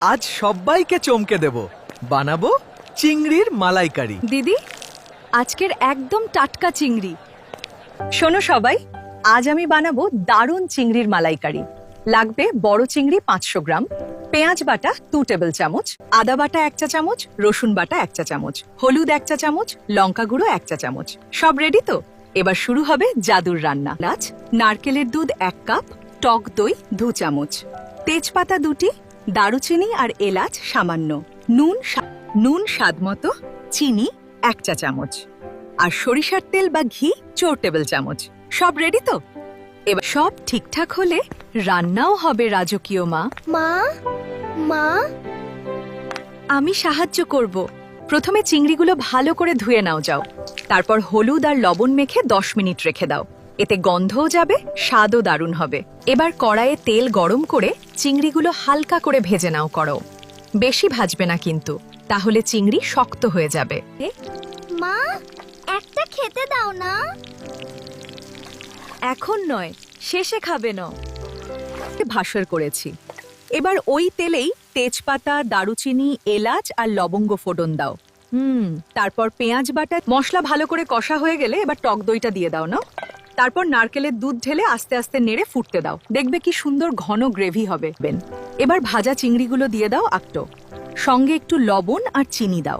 আজ সবাইকে চমকে দেব। বানাবো চিংড়ির মালাইকারি। দিদি, আজকের একদম টাটকা চিংড়ি। শোনো সবাই, আজ আমি বানাবো দারুণ চিংড়ির মালাইকারি। লাগবে বড় চিংড়ি 500 গ্রাম, পেঁয়াজ বাটা 2 টেবিল চামচ, আদা বাটা 1 চা চামচ, রসুন বাটা 1 চা চামচ, হলুদ 1 চা চামচ, লঙ্কা গুঁড়ো 1 চা চামচ। সব রেডি তো? এবার শুরু হবে জাদুর রান্না। লাচ, নারকেলের দুধ 1 কাপ, টক দই 2 চামচ, তেজপাতা 2টি, দারুচিনি আর এলাচ সামান্য, নুন স্বাদ মতো, চিনি 1 চা চামচ, আর সরিষার তেল বা ঘি 4 টেবিল চামচ। সব রেডি তো? এবার সব ঠিকঠাক হলে রান্নাও হবে রাজকীয়। মা মা আমি সাহায্য করব। প্রথমে চিংড়িগুলো ভালো করে ধুয়ে নাও যাও। তারপর হলুদ আর লবণ মেখে 10 মিনিট রেখে দাও। এতে গন্ধও যাবে, স্বাদও দারুণ হবে। এবার কড়াইয়ে তেল গরম করে চিংড়িগুলো হালকা করে ভেজে নাও করো। বেশি ভাজবে না কিন্তু, তাহলে চিংড়ি শক্ত হয়ে যাবে। মা একটা খেতে দাও না। এখন নয়, শেষে খাবে না। ভাসর করেছি। এবার ওই তেলেই তেজপাতা, দারুচিনি, এলাচ আর লবঙ্গ ফোড়ন দাও। তারপর পেঁয়াজ বাটা। মশলা ভালো করে কষা হয়ে গেলে এবার টক দইটা দিয়ে দাও না। তারপর নারকেলের দুধ ঢেলে আস্তে আস্তে নেড়ে ফুটতে দাও। দেখবে কি সুন্দর ঘন গ্রেভি হবে। এবার ভাজা চিংড়িগুলো দিয়ে দাও আটটো, সঙ্গে একটু লবণ আর চিনি দাও।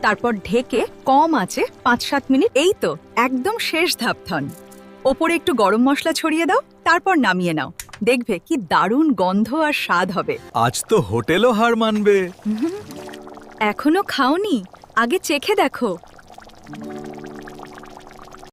তারপর ঢেকে কম আঁচে 5-7 মিনিট। এই তো একদম শেষ ধাপথন। ওপরে একটু গরম মশলা ছড়িয়ে দাও, তারপর নামিয়ে নাও। দেখবে কি দারুণ গন্ধ আর স্বাদ হবে। আজ তো হোটেলও হার মানবে। এখনো খাওনি? আগে চেখে দেখো।